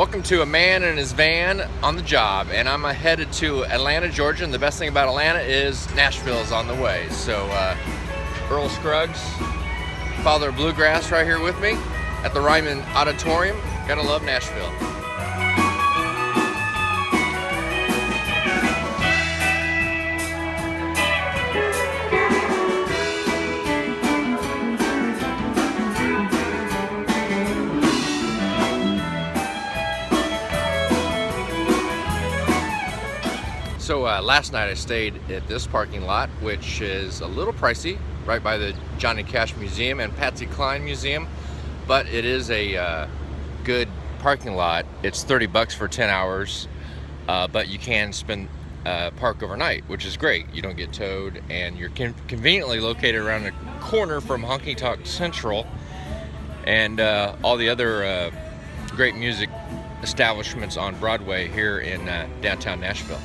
Welcome to a man and his van on the job, and I'm headed to Atlanta, Georgia, and the best thing about Atlanta is Nashville is on the way. So Earl Scruggs, Father of Bluegrass, right here with me at the Ryman Auditorium. Gotta love Nashville. So last night I stayed at this parking lot, which is a little pricey, right by the Johnny Cash Museum and Patsy Cline Museum, but it is a good parking lot. It's $30 for 10 hours, but you can park overnight, which is great. You don't get towed, and you're conveniently located around the corner from Honky Tonk Central and all the other great music establishments on Broadway here in downtown Nashville.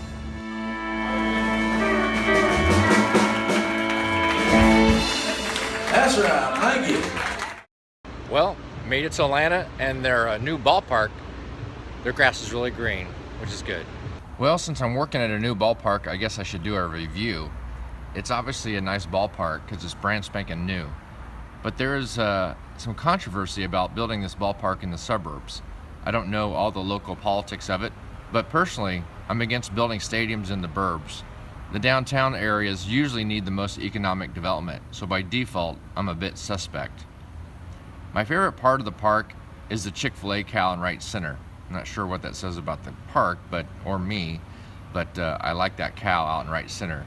That's right, thank you. Well, made it to Atlanta, and their new ballpark, their grass is really green, which is good. Well, since I'm working at a new ballpark, I guess I should do a review. It's obviously a nice ballpark because it's brand spanking new. But there is some controversy about building this ballpark in the suburbs. I don't know all the local politics of it, but personally, I'm against building stadiums in the burbs. The downtown areas usually need the most economic development, so by default, I'm a bit suspect. My favorite part of the park is the Chick-fil-A cow in right center. I'm not sure what that says about the park, or me, but I like that cow out in right center.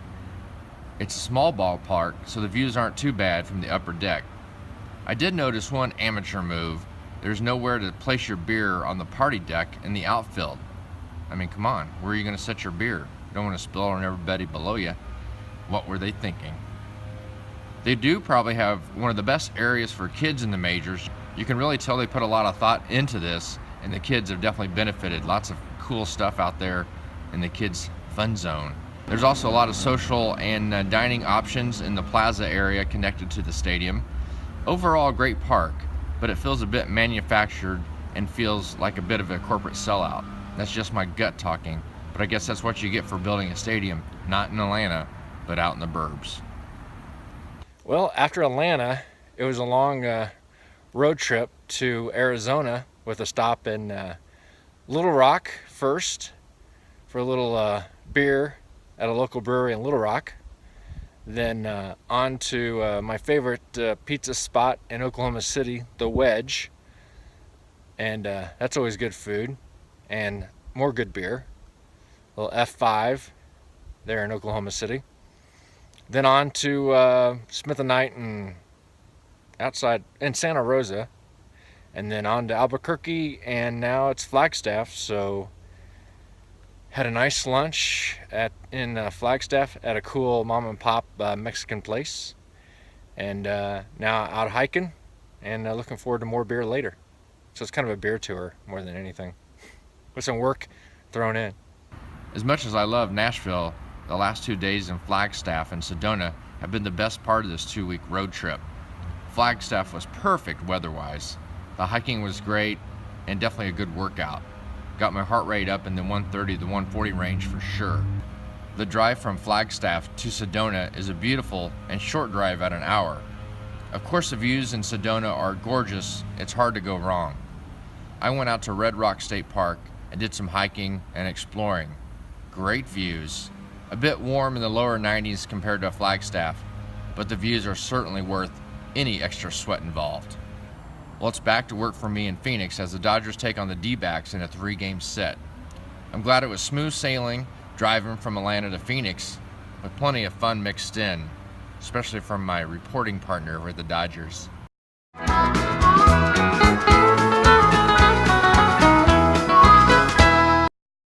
It's a small ballpark, so the views aren't too bad from the upper deck. I did notice one amateur move. There's nowhere to place your beer on the party deck in the outfield. I mean, come on, where are you going to set your beer? You don't want to spill on everybody below you. What were they thinking? They do probably have one of the best areas for kids in the majors. You can really tell they put a lot of thought into this, and the kids have definitely benefited. Lots of cool stuff out there in the kids' fun zone. There's also a lot of social and dining options in the plaza area connected to the stadium. Overall, a great park, but it feels a bit manufactured and feels like a bit of a corporate sellout. That's just my gut talking. But I guess that's what you get for building a stadium, not in Atlanta, but out in the burbs. Well, after Atlanta, it was a long road trip to Arizona with a stop in Little Rock first for a little beer at a local brewery in Little Rock. Then on to my favorite pizza spot in Oklahoma City, The Wedge. And that's always good food and more good beer. Little F5 there in Oklahoma City. Then on to Smith & Knight and outside in Santa Rosa. And then on to Albuquerque, and now it's Flagstaff. So had a nice lunch in Flagstaff at a cool mom and pop Mexican place. And now out hiking and looking forward to more beer later. So it's kind of a beer tour more than anything, with some work thrown in. As much as I love Nashville, the last 2 days in Flagstaff and Sedona have been the best part of this 2-week road trip. Flagstaff was perfect weather-wise. The hiking was great and definitely a good workout. Got my heart rate up in the 130 to 140 range for sure. The drive from Flagstaff to Sedona is a beautiful and short drive at an hour. Of course, the views in Sedona are gorgeous. It's hard to go wrong. I went out to Red Rock State Park and did some hiking and exploring. Great views. A bit warm in the lower 90s compared to Flagstaff, but the views are certainly worth any extra sweat involved. Well, it's back to work for me in Phoenix as the Dodgers take on the D-backs in a 3-game set. I'm glad it was smooth sailing driving from Atlanta to Phoenix, with plenty of fun mixed in, especially from my reporting partner with the Dodgers.